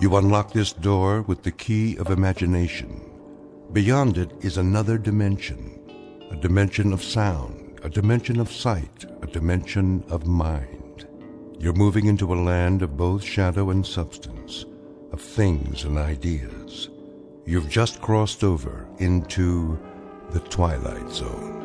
You unlock this door with the key of imagination. Beyond it is another dimension, a dimension of sound, a dimension of sight, a dimension of mind. You're moving into a land of both shadow and substance, of things and ideas. You've just crossed over into the Twilight Zone.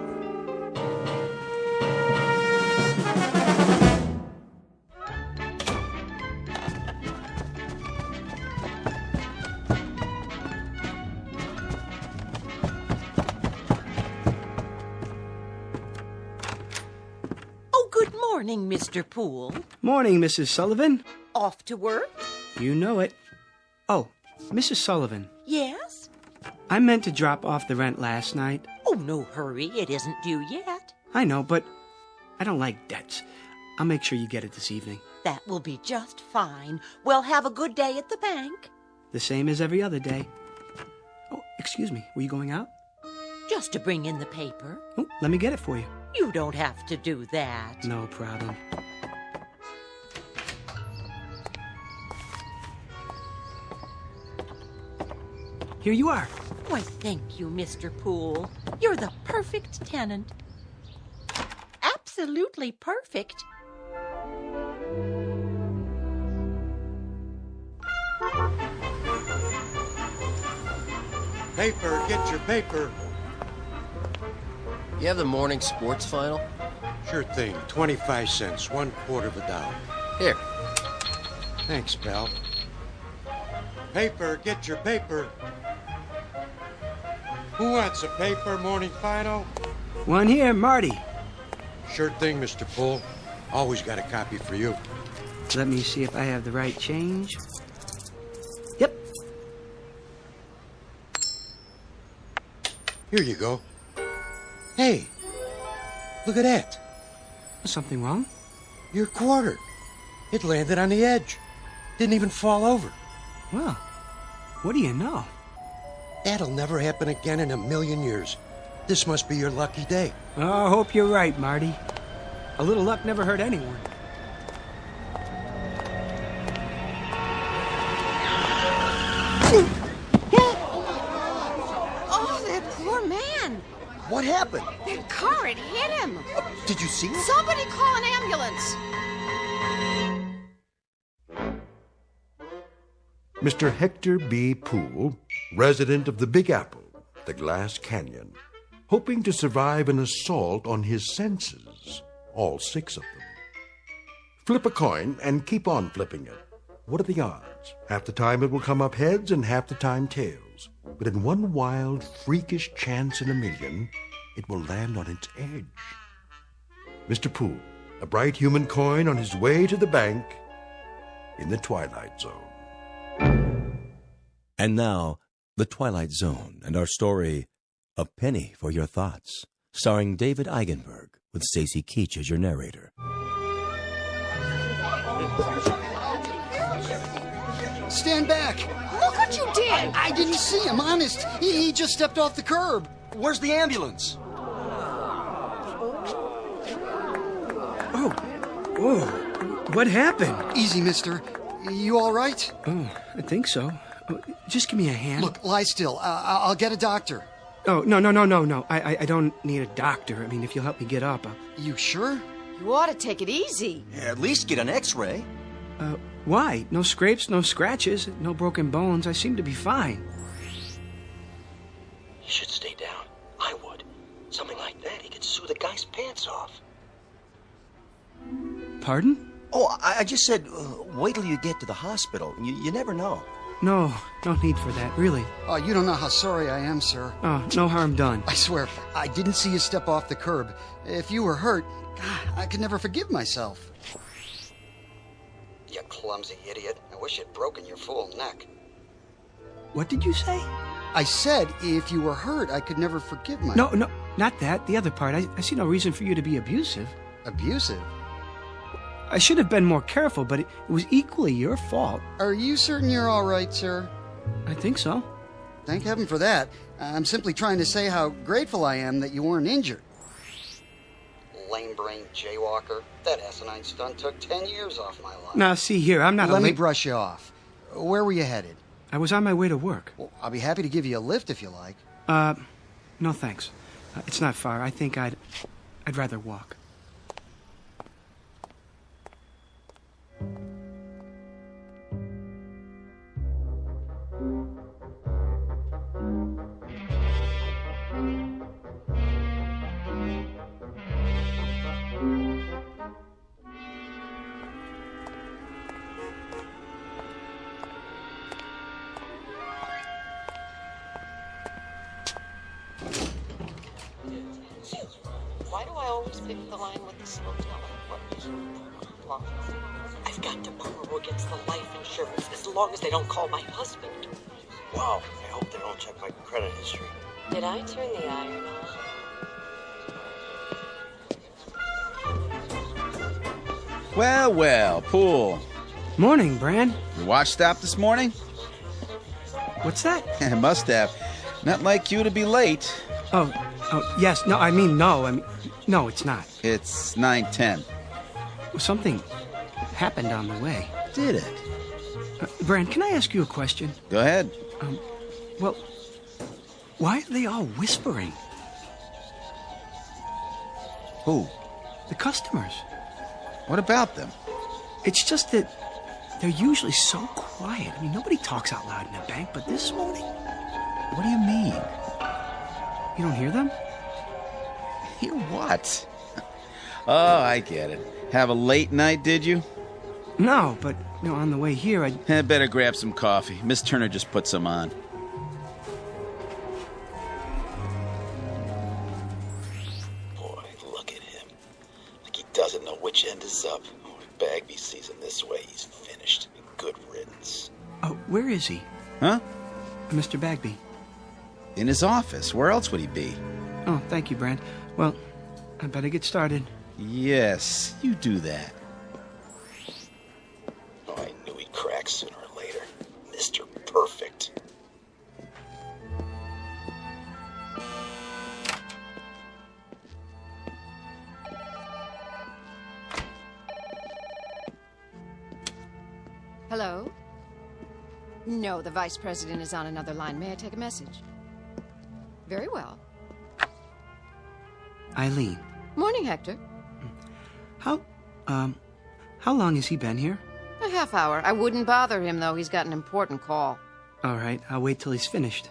Morning, Mr. Poole. Morning, Mrs. Sullivan. Off to work? You know it. Oh, Mrs. Sullivan. Yes? I meant to drop off the rent last night. Oh, no hurry. It isn't due yet. I know, but I don't like debts. I'll make sure you get it this evening. That will be just fine. Well, have a good day at the bank. The same as every other day. Oh, excuse me. Were you going out? Just to bring in the paper. Oh, let me get it for you. You don't have to do that. No problem. Here you are. Why, thank you, Mr. Poole. You're the perfect tenant. Absolutely perfect. Paper, get your paper. You have the morning sports final? Sure thing. 25 cents, $1/4 of a dollar. Here. Thanks, pal. Paper, get your paper. Who wants a paper, morning final? One here, Marty. Sure thing, Mr. Poole. Always got a copy for you. Let me see if I have the right change. Yep. Here you go. Hey, look at that. Something wrong? Your quarter. It landed on the edge. Didn't even fall over. Well, what do you know? That'll never happen again in a million years. This must be your lucky day. Oh, I hope you're right, Marty. A little luck never hurt anyone. Oh, that poor man. What happened? That car, it hit him. Did you see it? Somebody call an ambulance. Mr. Hector B. Poole, resident of the Big Apple, the Glass Canyon, hoping to survive an assault on his senses, all 6 of them. Flip a coin and keep on flipping it. What are the odds? Half the time it will come up heads and half the time tails. But in one wild, freakish chance in a million, it will land on its edge. Mr. Poole, a bright human coin on his way to the bank in the Twilight Zone. And now, The Twilight Zone and our story, A Penny for Your Thoughts, starring David Eigenberg, with Stacy Keach as your narrator. Stand back! Look what you did! I didn't see him, honest. He just stepped off the curb. Where's the ambulance? Oh, what happened? Easy, mister. You all right? Oh, I think so. Oh, just give me a hand. Look, lie still. I'll get a doctor. Oh, no. I don't need a doctor. I mean, if you'll help me get up. You sure? You ought to take it easy. At least get an x-ray. Why? No scrapes, no scratches, no broken bones. I seem to be fine. You should stay down. I would. Something like that, he could sue the guy's pants off. Pardon? Oh, I just said, wait till you get to the hospital. You never know. No need for that, really. Oh, you don't know how sorry I am, sir. Oh, no harm done. I swear, I didn't see you step off the curb. If you were hurt, God, I could never forgive myself. You clumsy idiot. I wish you'd broken your fool neck. What did you say? I said, if you were hurt, I could never forgive myself. No, not that. The other part. I see no reason for you to be abusive. Abusive? I should have been more careful, but it was equally your fault. Are you certain you're all right, sir? I think so. Thank heaven for that. I'm simply trying to say how grateful I am that you weren't injured. Lame-brained jaywalker. That asinine stunt took 10 years off my life. Now, see here, I'm not Let me brush you off. Where were you headed? I was on my way to work. Well, I'll be happy to give you a lift if you like. No thanks. It's not far. I think I'd rather walk. Why do I always pick the line with the slow telling? I've got to borrow against the life insurance as long as they don't call my husband. Wow, I hope they don't check my credit history. Did I turn the iron on? Well, well, Pool. Morning, Bran. Your watch stopped this morning? What's that? It must have. Not like you to be late. Oh, yes. No, no, it's not. It's 9:10. Something happened on the way. Did it? Bran, can I ask you a question? Go ahead. Well, why are they all whispering? Who? The customers. What about them? It's just that they're usually so quiet. I mean, nobody talks out loud in a bank, but this morning... What do you mean? You don't hear them? Hear what? Oh, I get it. Have a late night, did you? No, but on the way here, I better grab some coffee. Miss Turner just put some on. Boy, look at him. Like he doesn't know which end is up. Oh, if Bagby sees him this way, he's finished. Good riddance. Oh, where is he? Huh? Mr. Bagby. In his office. Where else would he be? Oh, thank you, Brand. Well, I better get started. Yes, you do that. Oh, I knew he'd crack sooner or later. Mr. Perfect. Hello? No, the vice president is on another line. May I take a message? Very well. Eileen. Morning, Hector. How long has he been here? A half hour. I wouldn't bother him, though. He's got an important call. All right, I'll wait till he's finished.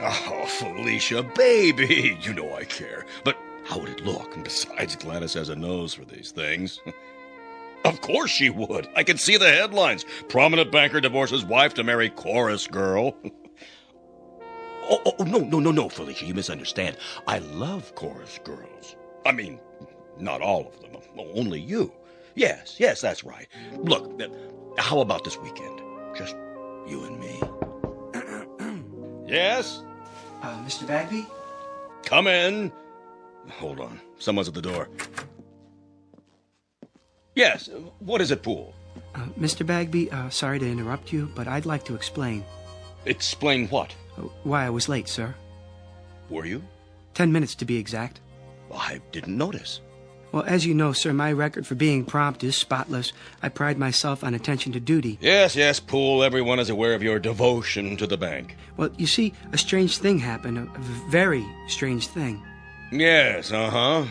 Oh, Felicia, baby! You know I care. But how would it look? And besides, Gladys has a nose for these things. Of course she would. I can see the headlines. Prominent banker divorces wife to marry chorus girl. Oh, no, Felicia, you misunderstand. I love chorus girls. I mean, not all of them. Only you. Yes, that's right. Look, how about this weekend? Just you and me. Yes? Mr. Bagby? Come in. Hold on. Someone's at the door. Yes, what is it, Poole? Mr. Bagby, sorry to interrupt you, but I'd like to explain. Explain what? Why I was late, sir. Were you? 10 minutes to be exact. I didn't notice. Well, as you know, sir, my record for being prompt is spotless. I pride myself on attention to duty. Yes, Poole, everyone is aware of your devotion to the bank. Well, you see, a strange thing happened, a very strange thing. Yes, uh-huh.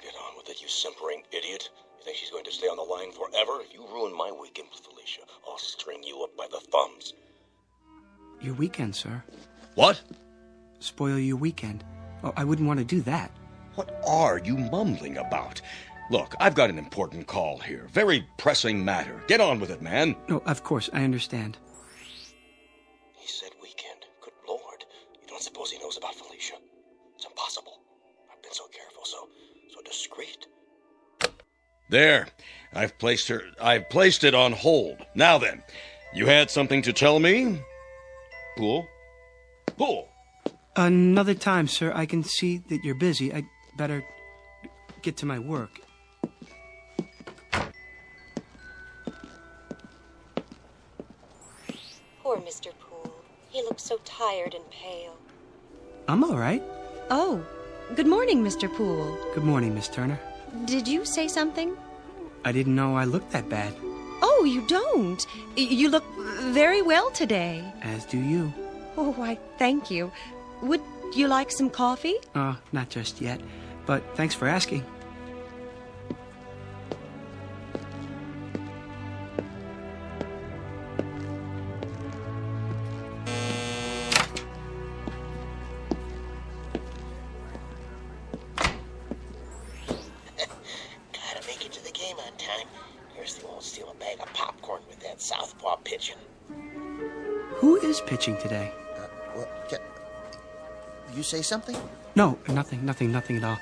Get on with it, you simpering idiot. You think she's going to stay on the line forever? If you ruin my weekend with Felicia, I'll string you up by the thumbs. Your weekend, sir. What? Spoil your weekend. Oh, I wouldn't want to do that. What are you mumbling about? Look, I've got an important call here. Very pressing matter. Get on with it, man. No, of course, I understand. He said weekend. Good Lord. You don't suppose he knows about Felicia? It's impossible. I've been so careful, so discreet. There. I've placed it on hold. Now then, you had something to tell me? Poole? Another time, sir. I can see that you're busy. I'd better get to my work. Poor Mr. Poole. He looks so tired and pale. I'm all right. Oh, Good morning, Mr. Poole. Good morning, Miss Turner. Did you say something? I didn't know I looked that bad. Oh, you don't. You look very well today. As do you. Oh, why, thank you. Would you like some coffee? Not just yet. But thanks for asking. Gotta make it to the game on time. Here's the won't steal a bag of popcorn with that southpaw pitching. Who is pitching today? You say something? No, nothing at all.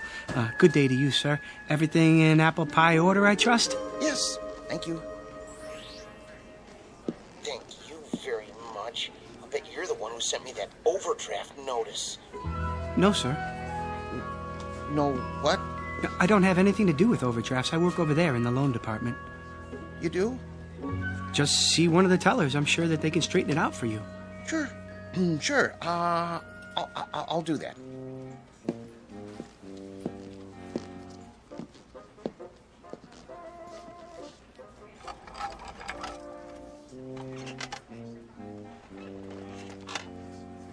Good day to you, sir. Everything in apple pie order, I trust? Yes, thank you. Thank you very much. I bet you're the one who sent me that overdraft notice. No, sir. No, what? I don't have anything to do with overdrafts. I work over there in the loan department. You do? Just see one of the tellers. I'm sure that they can straighten it out for you. Sure. Sure. I'll do that.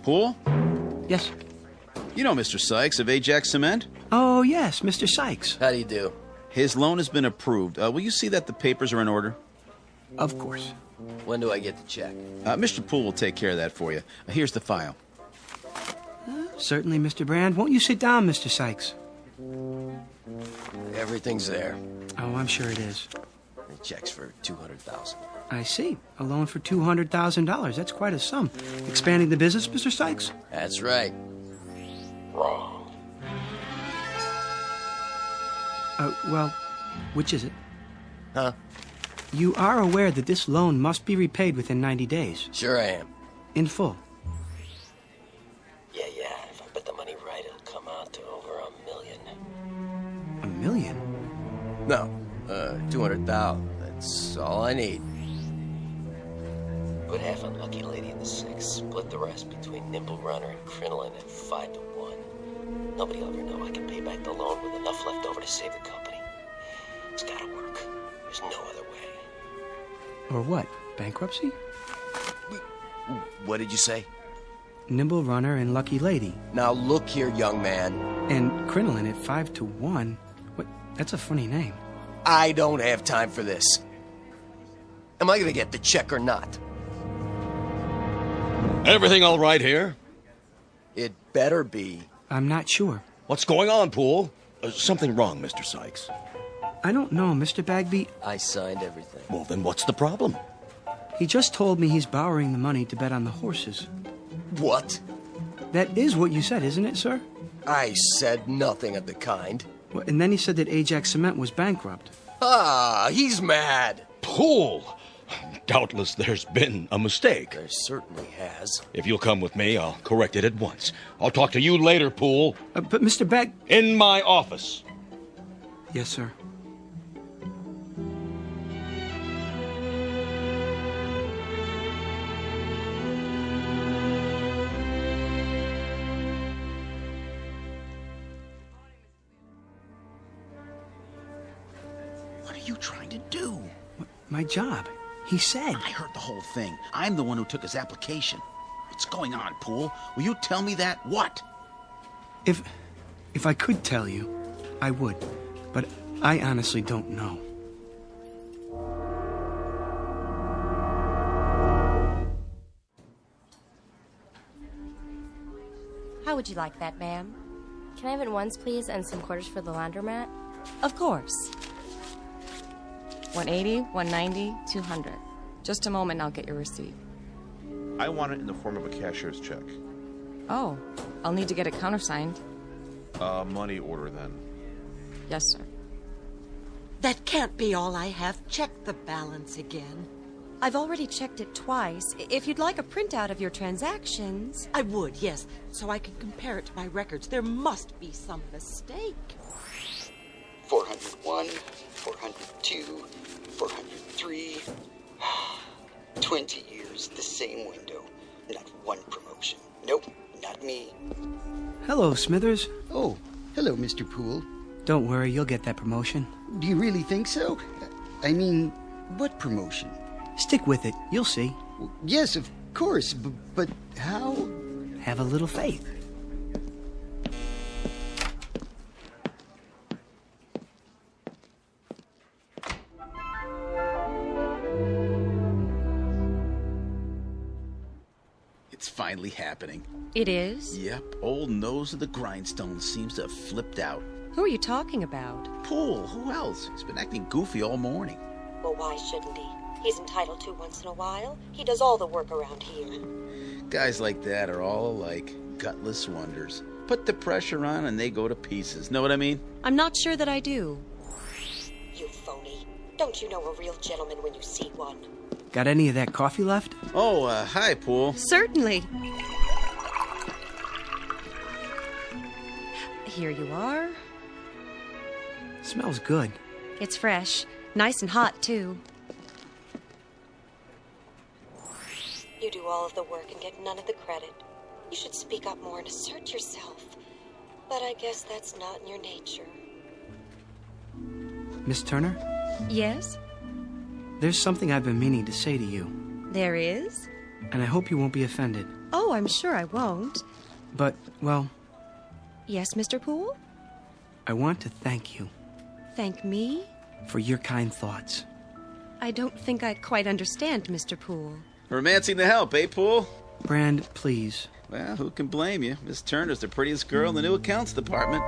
Poole? Yes? You know Mr. Sykes of Ajax Cement? Oh, yes, Mr. Sykes. How do you do? His loan has been approved. Will you see that the papers are in order? Of course. When do I get the check? Mr. Poole will take care of that for you. Here's the file. Certainly, Mr. Brand. Won't you sit down, Mr. Sykes? Everything's there. Oh, I'm sure it is. The check's for $200,000. I see. A loan for $200,000. That's quite a sum. Expanding the business, Mr. Sykes? That's right. Wrong. Well, which is it? Huh? You are aware that this loan must be repaid within 90 days. Sure I am. In full. Yeah. If I bet the money right, it'll come out to over $1 million. $1 million? No. 200,000. That's all I need. Put half on Lucky Lady in the 6. Split the rest between Nimble Runner and Crinoline at 5 to 1. Nobody will ever know I can pay back the loan with enough left over to save the company. It's gotta work. There's no other way. Or what? Bankruptcy? What did you say? Nimble Runner and Lucky Lady. Now look here, young man. And Crinoline at 5 to 1? What? That's a funny name. I don't have time for this. Am I gonna get the check or not? Everything all right here? It better be. I'm not sure. What's going on, Poole? Something wrong, Mr. Sykes. I don't know, Mr. Bagby. I signed everything. Well, then what's the problem? He just told me he's borrowing the money to bet on the horses. What? That is what you said, isn't it, sir? I said nothing of the kind. Well, and then he said that Ajax Cement was bankrupt. Ah, he's mad. Poole! Doubtless there's been a mistake. There certainly has. If you'll come with me, I'll correct it at once. I'll talk to you later, Poole. But Mr. Bag... In my office. Yes, sir. What are you trying to do? My job. He said. I heard the whole thing. I'm the one who took his application. What's going on, Poole? Will you tell me that? What? If I could tell you, I would. But I honestly don't know. How would you like that, ma'am? Can I have it once, please, and some quarters for the laundromat? Of course. 180, 190, 200. Just a moment and I'll get your receipt. I want it in the form of a cashier's check. Oh, I'll need to get it countersigned. Money order then. Yes, sir. That can't be all I have. Check the balance again. I've already checked it twice. If you'd like a printout of your transactions... I would, yes, so I can compare it to my records. There must be some mistake. 401, 402, 403. 20 years, the same window. Not one promotion. Nope, not me. Hello, Smithers. Oh, Hello, Mr. Poole. Don't worry, you'll get that promotion. Do you really think so? I mean, what promotion? Stick with it. You'll see. Yes, of course, but how? Have a little faith. It's finally happening. It is? Yep, old nose of the grindstone seems to have flipped out. Who are you talking about? Poole, who else? He's been acting goofy all morning. Well, why shouldn't he? He's entitled to once in a while. He does all the work around here. Guys like that are all alike, gutless wonders. Put the pressure on and they go to pieces. Know what I mean? I'm not sure that I do. You phony. Don't you know a real gentleman when you see one? Got any of that coffee left? Oh, hi, Poole. Certainly. Here you are. Smells good. It's fresh. Nice and hot, too. You do all of the work and get none of the credit. You should speak up more and assert yourself. But I guess that's not in your nature. Miss Turner? Yes? There's something I've been meaning to say to you. There is? And I hope you won't be offended. Oh, I'm sure I won't. But, well... Yes, Mr. Poole? I want to thank you. Thank me? For your kind thoughts. I don't think I quite understand, Mr. Poole. Romancing the help, eh, Poole? Brand, please. Well, who can blame you? Miss Turner's the prettiest girl in the new accounts department.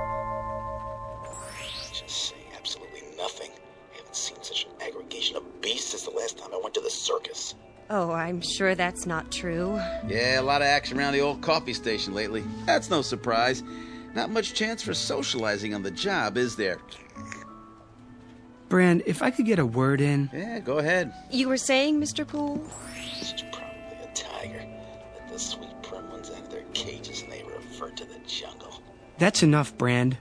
Just say absolutely nothing. I haven't seen such an aggregation of beasts since the last time I went to the circus. Oh, I'm sure that's not true. Yeah, a lot of action around the old coffee station lately. That's no surprise. Not much chance for socializing on the job, is there? Brand, if I could get a word in... Yeah, go ahead. You were saying, Mr. Poole? She's probably a tiger. Let the sweet prim ones out of their cages and they revert to the jungle. That's enough, Brand.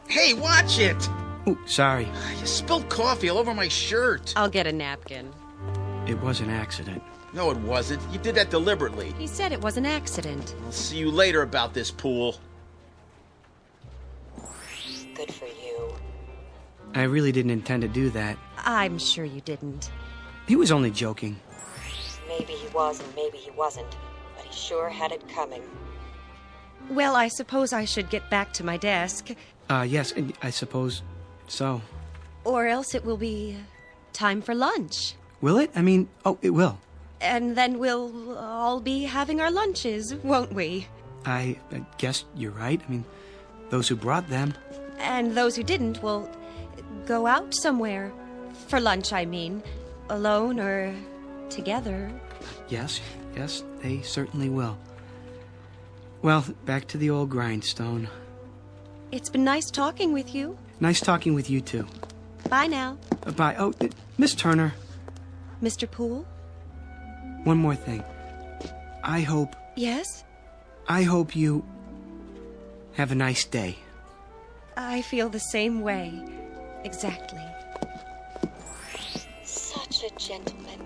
Hey, watch it! Oh, sorry. You spilled coffee all over my shirt. I'll get a napkin. It was an accident. No, it wasn't. You did that deliberately. He said it was an accident. I'll see you later about this, Poole. Good for you. I really didn't intend to do that. I'm sure you didn't. He was only joking. Maybe he was and maybe he wasn't, but he sure had it coming. Well, I suppose I should get back to my desk. Yes, I suppose so. Or else it will be time for lunch. Will it? I mean, oh, it will. And then we'll all be having our lunches, won't we? I guess you're right. I mean, those who brought them. And those who didn't will go out somewhere. For lunch, I mean. Alone or together. Yes, they certainly will. Well, back to the old grindstone. It's been nice talking with you. Nice talking with you, too. Bye now. Bye. Oh, Miss Turner. Mr. Poole? One more thing. I hope... Yes? I hope you have a nice day. I feel the same way. Exactly. Such a gentleman.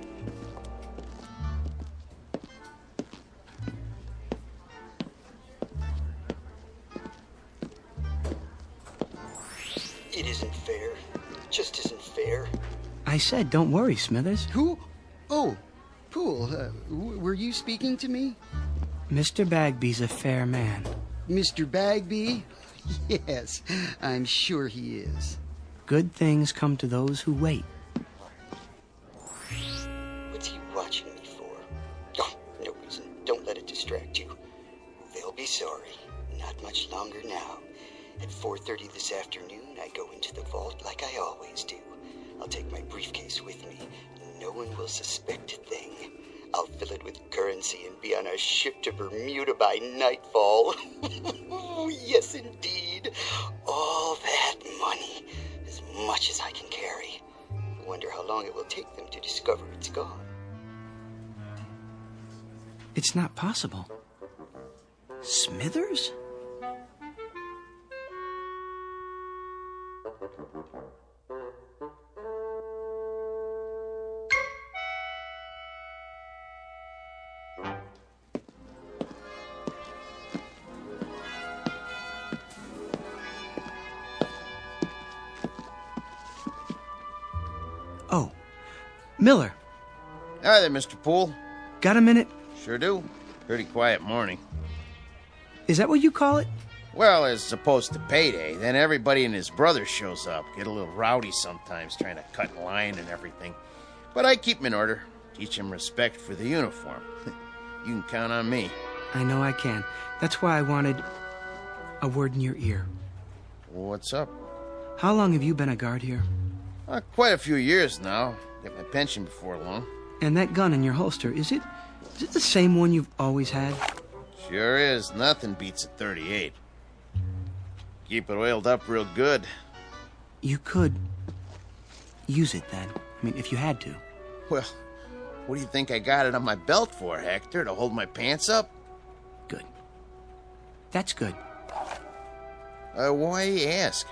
It isn't fair. It just isn't fair. I said, don't worry, Smithers. Who? Oh, Poole, were you speaking to me? Mr. Bagby's a fair man. Mr. Bagby? Yes, I'm sure he is. Good things come to those who wait. What's he watching me for? Oh, no reason. Don't let it distract you. They'll be sorry. Not much longer now. At 4:30 this afternoon, I go into the vault like I always do. I'll take my briefcase with me. No one will suspect a thing. I'll fill it with currency and be on a ship to Bermuda by nightfall. Yes, indeed. All that money. As much as I can carry. I wonder how long it will take them to discover it's gone. It's not possible. Smithers? Miller. Hi there, Mr. Poole. Got a minute? Sure do. Pretty quiet morning. Is that what you call it? Well, as opposed to payday, then everybody and his brother shows up. Get a little rowdy sometimes, trying to cut in line and everything. But I keep him in order. Teach him respect for the uniform. You can count on me. I know I can. That's why I wanted a word in your ear. What's up? How long have you been a guard here? Quite a few years now. Get my pension before long. And that gun in your holster, is it the same one you've always had? Sure is. Nothing beats a .38. Keep it oiled up real good. You could use it then. I mean, if you had to. Well, what do you think I got it on my belt for, Hector? To hold my pants up? Good. That's good. Why do you ask?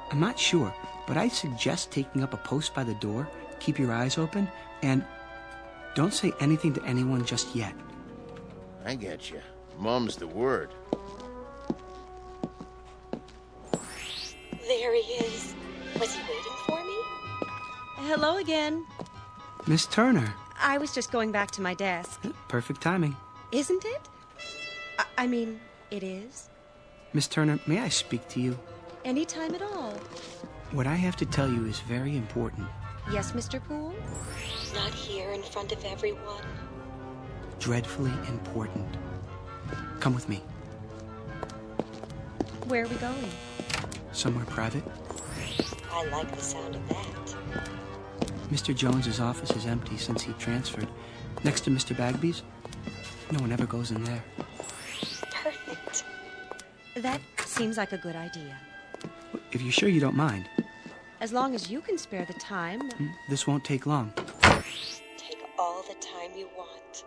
I'm not sure, but I suggest taking up a post by the door. Keep your eyes open, and don't say anything to anyone just yet. I get you. Mum's the word. There he is. Was he waiting for me? Hello again. Miss Turner. I was just going back to my desk. Perfect timing. Isn't it? I mean, it is. Miss Turner, may I speak to you? Any time at all. What I have to tell you is very important. Yes, Mr. Poole? Not here in front of everyone. Dreadfully important. Come with me. Where are we going? Somewhere private. I like the sound of that. Mr. Jones's office is empty since he transferred. Next to Mr. Bagby's. No one ever goes in there. Perfect. That seems like a good idea. If you're sure you don't mind. As long as you can spare the time. This won't take long. Take all the time you want.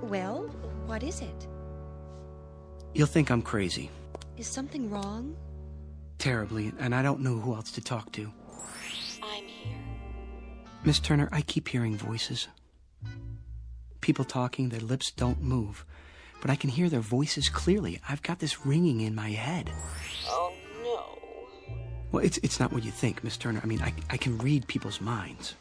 Well, what is it? You'll think I'm crazy. Is something wrong? Terribly, and I don't know who else to talk to. I'm here. Miss Turner, I keep hearing voices. People talking, their lips don't move. But I can hear their voices clearly. I've got this ringing in my head. Oh, no. Well, it's not what you think, Miss Turner. I mean, I can read people's minds.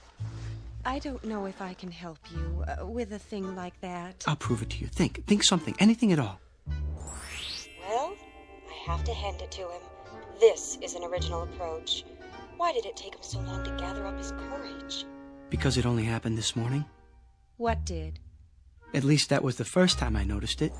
I don't know if I can help you with a thing like that. I'll prove it to you. Think something, anything at all. Well, I have to hand it to him. This is an original approach. Why did it take him so long to gather up his courage? Because it only happened this morning? What did? At least that was the first time I noticed it.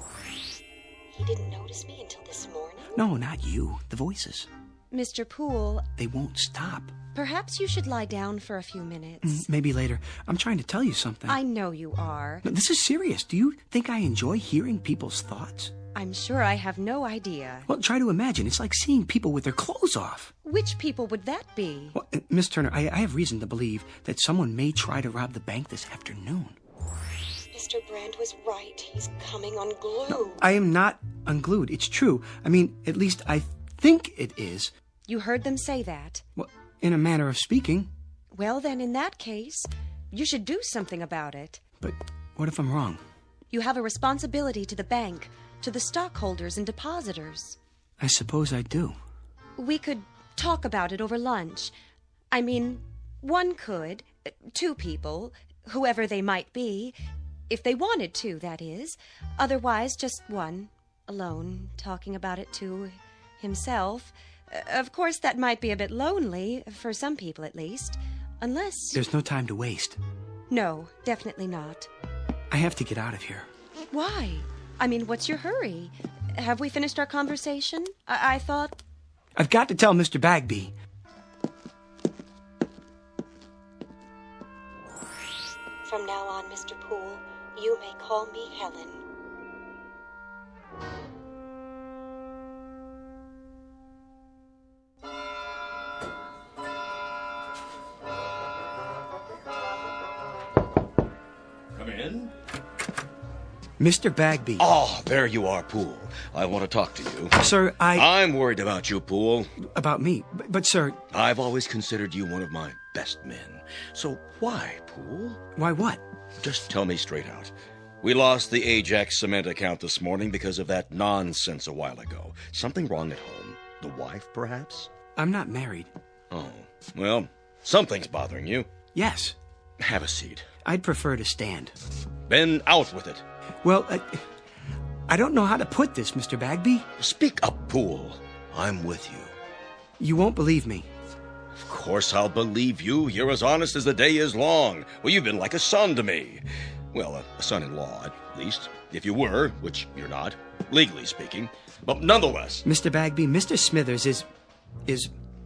He didn't notice me until this morning? No, not you. The voices. Mr. Poole... They won't stop. Perhaps you should lie down for a few minutes. Maybe later. I'm trying to tell you something. I know you are. No, this is serious. Do you think I enjoy hearing people's thoughts? I'm sure I have no idea. Well, try to imagine. It's like seeing people with their clothes off. Which people would that be? Well, Miss Turner, I have reason to believe that someone may try to rob the bank this afternoon. Mr. Brand was right. He's coming unglued. No, I am not unglued. It's true. I mean, at least I think it is. You heard them say that? Well, in a manner of speaking. Well, then, in that case, you should do something about it. But what if I'm wrong? You have a responsibility to the bank, to the stockholders and depositors. I suppose I do. We could talk about it over lunch. I mean, one could, two people, whoever they might be, if they wanted to, that is. Otherwise, just one, alone, talking about it to himself. Of course, that might be a bit lonely, for some people at least, unless... There's no time to waste. No, definitely not. I have to get out of here. Why? I mean, what's your hurry? Have we finished our conversation? I thought... I've got to tell Mr. Bagby. From now on, Mr. Poole, you may call me Helen. Come in. Mr. Bagby. Oh, there you are, Poole. I want to talk to you. Sir, I'm worried about you, Poole. About me? But sir... I've always considered you one of my best men. So why, Poole? Why what? Just tell me straight out. We lost the Ajax cement account this morning because of that nonsense a while ago. Something wrong at home? The wife, perhaps? I'm not married. Oh, well, something's bothering you. Yes. Have a seat. I'd prefer to stand. Then out with it. Well, I don't know how to put this, Mr. Bagby. Speak up, Poole. I'm with you. You won't believe me. Of course I'll believe you. You're as honest as the day is long. Well, you've been like a son to me. Well, a son-in-law, at least. If you were, which you're not, legally speaking. But nonetheless... Mr. Bagby, Mr. Smithers is...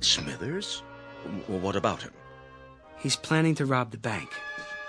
Smithers? Well, what about him? He's planning to rob the bank.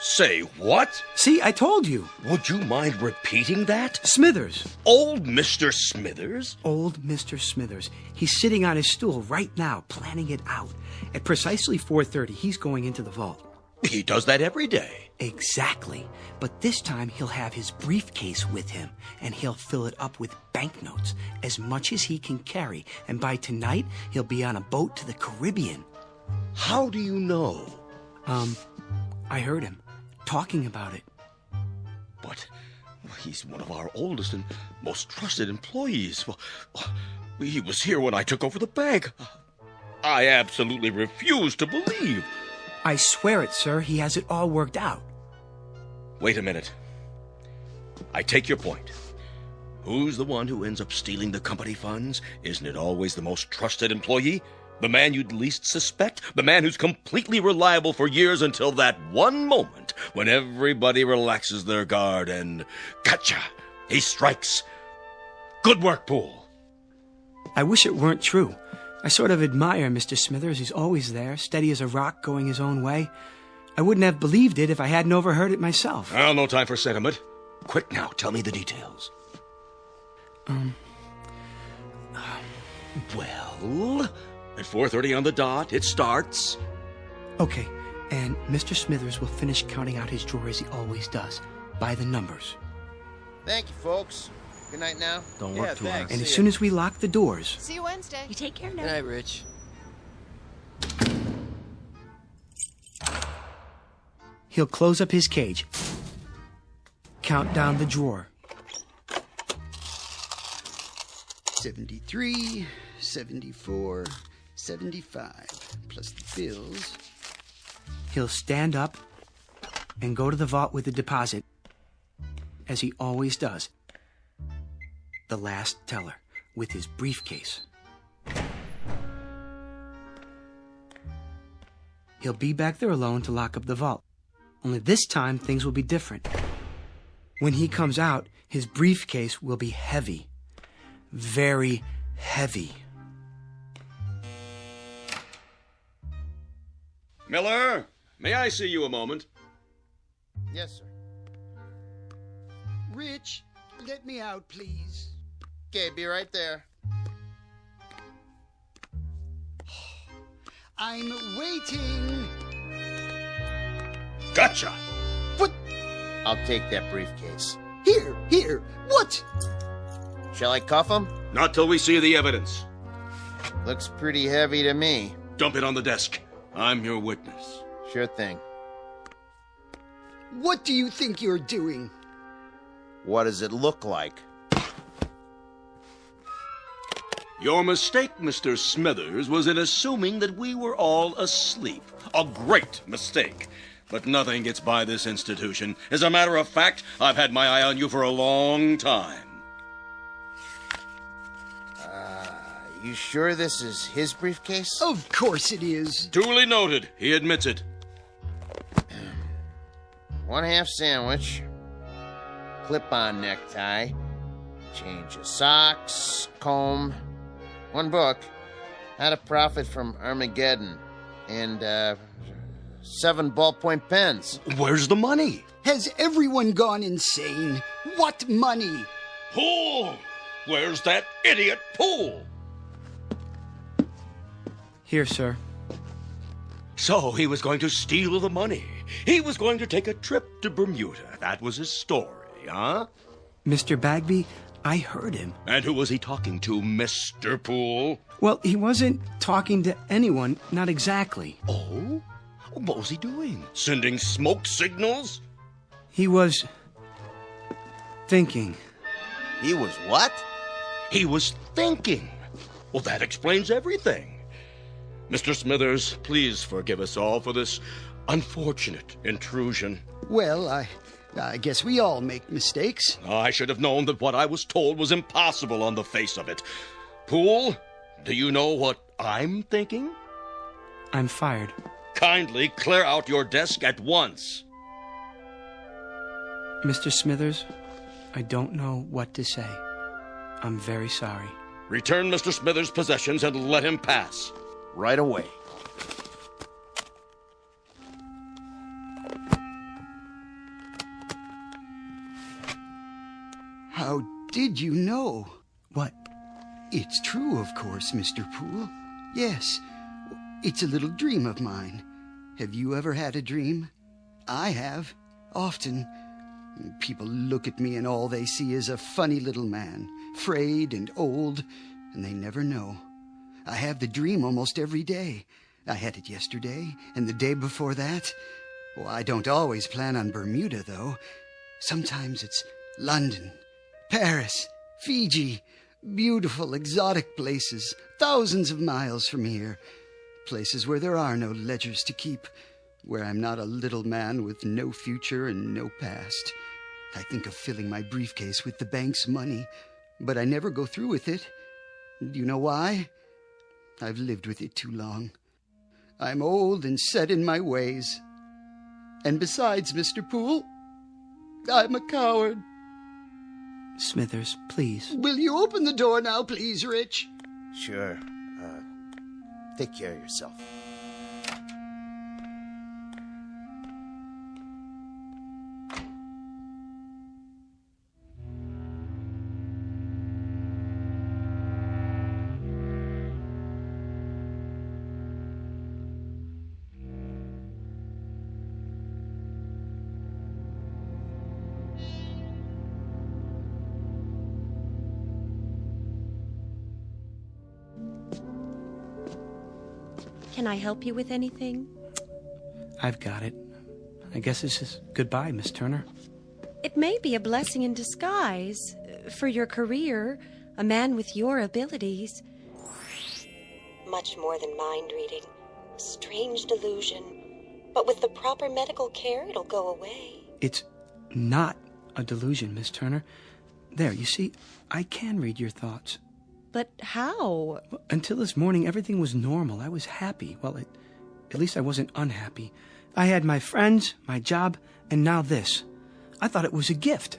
Say what? See, I told you. Would you mind repeating that? Smithers. Old Mr. Smithers? Old Mr. Smithers. He's sitting on his stool right now, planning it out. At precisely 4:30, he's going into the vault. He does that every day. Exactly. But this time, he'll have his briefcase with him, and he'll fill it up with banknotes, as much as he can carry. And by tonight, he'll be on a boat to the Caribbean. How do you know? I heard him talking about it. But he's one of our oldest and most trusted employees. Well, he was here when I took over the bank. I absolutely refuse to believe. I swear it, sir. He has it all worked out. Wait a minute. I take your point. Who's the one who ends up stealing the company funds? Isn't it always the most trusted employee? The man you'd least suspect? The man who's completely reliable for years until that one moment when everybody relaxes their guard and... Gotcha! He strikes. Good work, Poole. I wish it weren't true. I sort of admire Mr. Smithers. He's always there, steady as a rock, going his own way. I wouldn't have believed it if I hadn't overheard it myself. Well, no time for sentiment. Quick now, tell me the details. Well... At 4:30 on the dot, it starts. Okay, and Mr. Smithers will finish counting out his drawer as he always does, by the numbers. Thank you, folks. Good night now. Don't work too hard. And as soon as we lock the doors... See you Wednesday. You take care now. Good night, Rich. He'll close up his cage, count down the drawer. 73, 74... 75, plus the bills. He'll stand up and go to the vault with the deposit, as he always does. The last teller, with his briefcase. He'll be back there alone to lock up the vault. Only this time, things will be different. When he comes out, his briefcase will be heavy. Very heavy. Miller, may I see you a moment? Yes, sir. Rich, let me out, please. Okay, be right there. I'm waiting. Gotcha. What? I'll take that briefcase. Here. What? Shall I cuff him? Not till we see the evidence. Looks pretty heavy to me. Dump it on the desk. I'm your witness. Sure thing. What do you think you're doing? What does it look like? Your mistake, Mr. Smithers, was in assuming that we were all asleep. A great mistake. But nothing gets by this institution. As a matter of fact, I've had my eye on you for a long time. You sure this is his briefcase? Of course it is. Duly noted. He admits it. 1/2 sandwich, clip-on necktie, change of socks, comb, 1 book, How to Profit from Armageddon, and 7 ballpoint pens. Where's the money? Has everyone gone insane? What money? Poole! Where's that idiot Poole? Here, sir. So he was going to steal the money. He was going to take a trip to Bermuda. That was his story, huh? Mr. Bagby, I heard him. And who was he talking to, Mr. Poole? Well, he wasn't talking to anyone, not exactly. Oh? What was he doing? Sending smoke signals? He was... thinking. He was what? He was thinking. Well, that explains everything. Mr. Smithers, please forgive us all for this unfortunate intrusion. Well, I guess we all make mistakes. I should have known that what I was told was impossible on the face of it. Poole, do you know what I'm thinking? I'm fired. Kindly clear out your desk at once. Mr. Smithers, I don't know what to say. I'm very sorry. Return Mr. Smithers' possessions and let him pass. Right away. How did you know? What? It's true, of course, Mr. Poole. Yes, it's a little dream of mine. Have you ever had a dream? I have. Often. People look at me and all they see is a funny little man, frayed and old, and they never know. I have the dream almost every day. I had it yesterday, and the day before that. Well, I don't always plan on Bermuda, though. Sometimes it's London, Paris, Fiji, beautiful, exotic places, thousands of miles from here. Places where there are no ledgers to keep, where I'm not a little man with no future and no past. I think of filling my briefcase with the bank's money, but I never go through with it. Do you know why? I've lived with it too long. I'm old and set in my ways. And besides, Mr. Poole, I'm a coward. Smithers, please. Will you open the door now, please, Rich? Sure. Take care of yourself. Can I help you with anything? I've got it. I guess this is goodbye, Miss Turner. It may be a blessing in disguise. For your career, a man with your abilities. Much more than mind reading. A strange delusion. But with the proper medical care, it'll go away. It's not a delusion, Miss Turner. There, you see, I can read your thoughts. But how? Until this morning, everything was normal. I was happy. Well, at least I wasn't unhappy. I had my friends, my job, and now this. I thought it was a gift.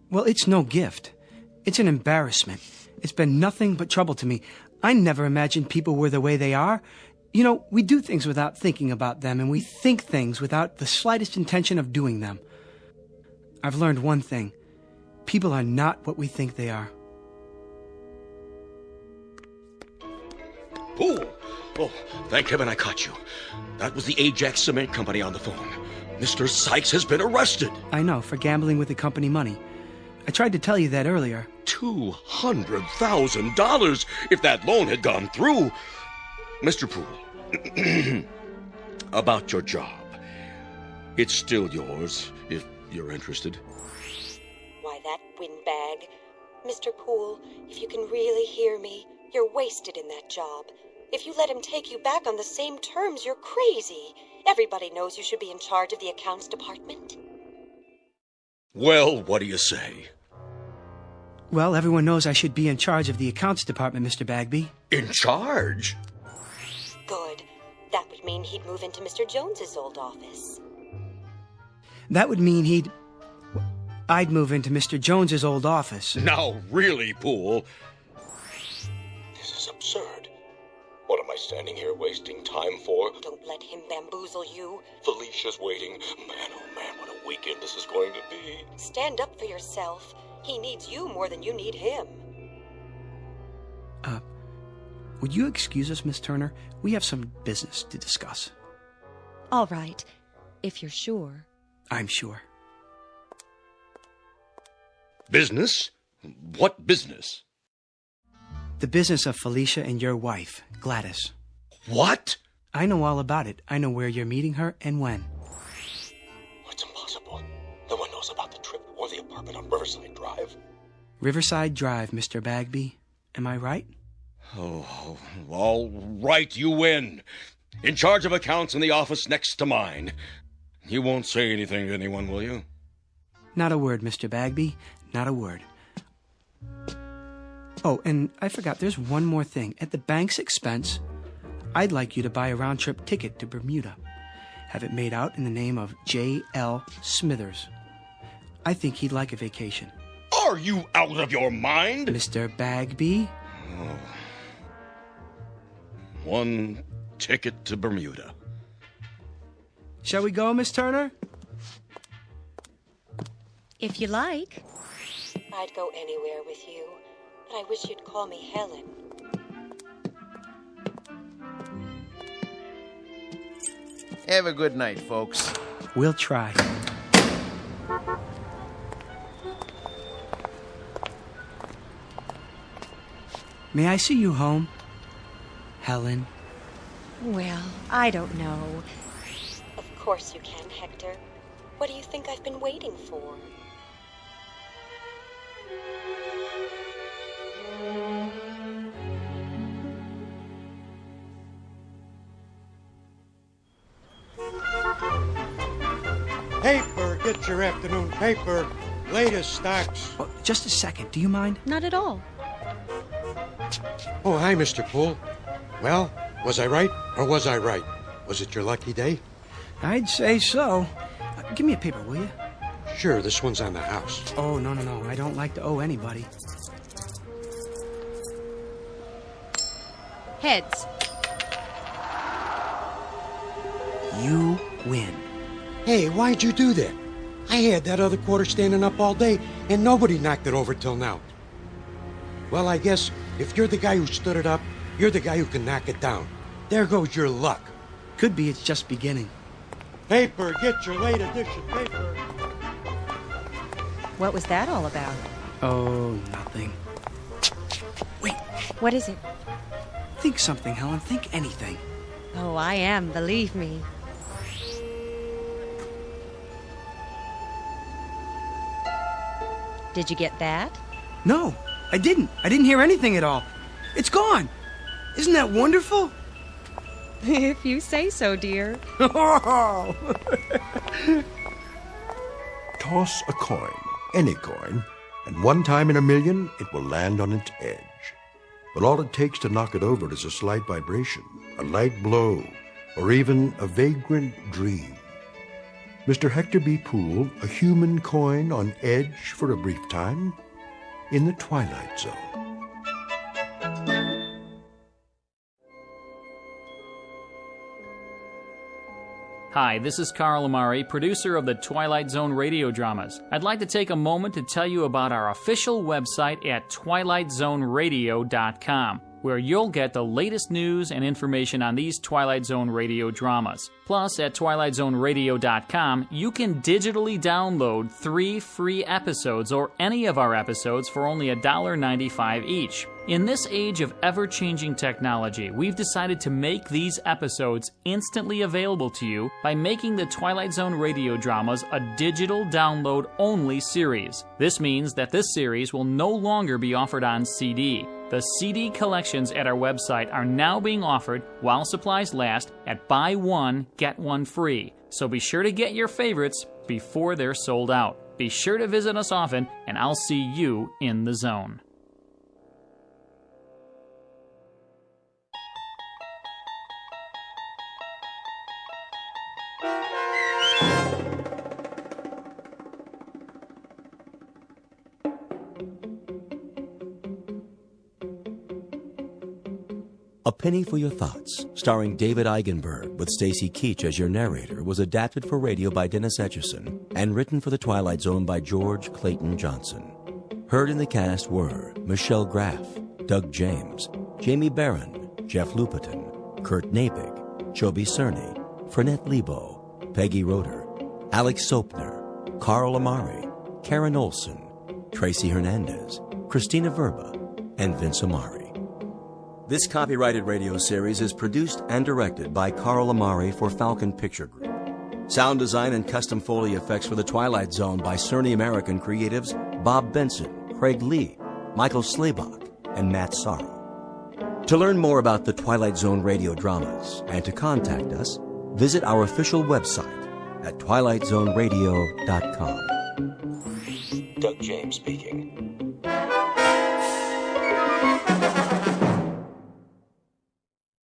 Well, it's no gift. It's an embarrassment. It's been nothing but trouble to me. I never imagined people were the way they are. You know, we do things without thinking about them, and we think things without the slightest intention of doing them. I've learned one thing. People are not what we think they are. Poole! Oh, thank heaven I caught you. That was the Ajax Cement Company on the phone. Mr. Sykes has been arrested. I know, for gambling with the company money. I tried to tell you that earlier. $200,000 if that loan had gone through. Mr. Poole, about your job. It's still yours, if you're interested. Why, that windbag. Mr. Poole, if you can really hear me, you're wasted in that job. If you let him take you back on the same terms, you're crazy. Everybody knows you should be in charge of the accounts department. Well, what do you say? Well, everyone knows I should be in charge of the accounts department, Mr. Bagby. In charge? Good. That would mean he'd move into Mr. Jones's old office. That would mean I'd move into Mr. Jones's old office. Now, really, Poole. This is absurd. What am I standing here wasting time for? Don't let him bamboozle you. Felicia's waiting. Man, oh man, what a weekend this is going to be. Stand up for yourself. He needs you more than you need him. Would you excuse us, Miss Turner? We have some business to discuss. All right, if you're sure. I'm sure. Business? What business? The business of Felicia and your wife, Gladys. What? I know all about it. I know where you're meeting her and when. It's impossible. No one knows about the trip or the apartment on Riverside Drive. Riverside Drive, Mr. Bagby. Am I right? Oh, all right, you win. In charge of accounts in the office next to mine. You won't say anything to anyone, will you? Not a word, Mr. Bagby. Not a word. Oh, and I forgot, there's one more thing. At the bank's expense, I'd like you to buy a round-trip ticket to Bermuda. Have it made out in the name of J.L. Smithers. I think he'd like a vacation. Are you out of your mind? Mr. Bagby? Oh. One ticket to Bermuda. Shall we go, Miss Turner? If you like. I'd go anywhere with you, but I wish you'd call me Helen. Have a good night, folks. We'll try. May I see you home, Helen? Well, I don't know. Of course you can, Hector. What do you think I've been waiting for? Paper, get your afternoon paper. Latest stocks. Oh, just a second, do you mind? Not at all. Oh, hi, Mr. Poole. Well, was I right or was I right? Was it your lucky day? I'd say so. Give me a paper, will you? Sure, this one's on the house. Oh, no. I don't like to owe anybody. Heads. You win. Hey, why'd you do that? I had that other quarter standing up all day, and nobody knocked it over till now. Well, I guess if you're the guy who stood it up, you're the guy who can knock it down. There goes your luck. Could be it's just beginning. Paper, get your late edition paper. What was that all about? Oh, nothing. Wait. What is it? Think something, Helen. Think anything. Oh, I am, believe me. Did you get that? No, I didn't. I didn't hear anything at all. It's gone. Isn't that wonderful? If you say so, dear. Toss a coin, any coin, and one time in a million it will land on its edge. But all it takes to knock it over is a slight vibration, a light blow, or even a vagrant dream. Mr. Hector B. Poole, a human coin on edge for a brief time in the Twilight Zone. Hi, this is Carl Amari, producer of the Twilight Zone radio dramas. I'd like to take a moment to tell you about our official website at twilightzoneradio.com, where you'll get the latest news and information on these Twilight Zone radio dramas. Plus, at twilightzoneradio.com, you can digitally download 3 free episodes or any of our episodes for only $1.95 each. In this age of ever-changing technology, we've decided to make these episodes instantly available to you by making the Twilight Zone radio dramas a digital download-only series. This means that this series will no longer be offered on CD. The CD collections at our website are now being offered while supplies last at buy one, get one free. So be sure to get your favorites before they're sold out. Be sure to visit us often, and I'll see you in the zone. A Penny for Your Thoughts, starring David Eigenberg with Stacy Keach as your narrator, was adapted for radio by Dennis Etchison and written for the Twilight Zone by George Clayton Johnson. Heard in the cast were Michelle Graff, Doug James, Jamie Barron, Jeff Lupetin, Kurt Nabig, Joby Cerny, Fernette Lebo, Peggy Roeder, Alex Sopner, Carl Amari, Karen Olson, Tracy Hernandez, Christina Verba, and Vince Amari. This copyrighted radio series is produced and directed by Carl Amari for Falcon Picture Group. Sound design and custom Foley effects for The Twilight Zone by Cerny American creatives Bob Benson, Craig Lee, Michael Slaybach, and Matt Sorrow. To learn more about the Twilight Zone radio dramas and to contact us, visit our official website at twilightzoneradio.com. Doug James speaking.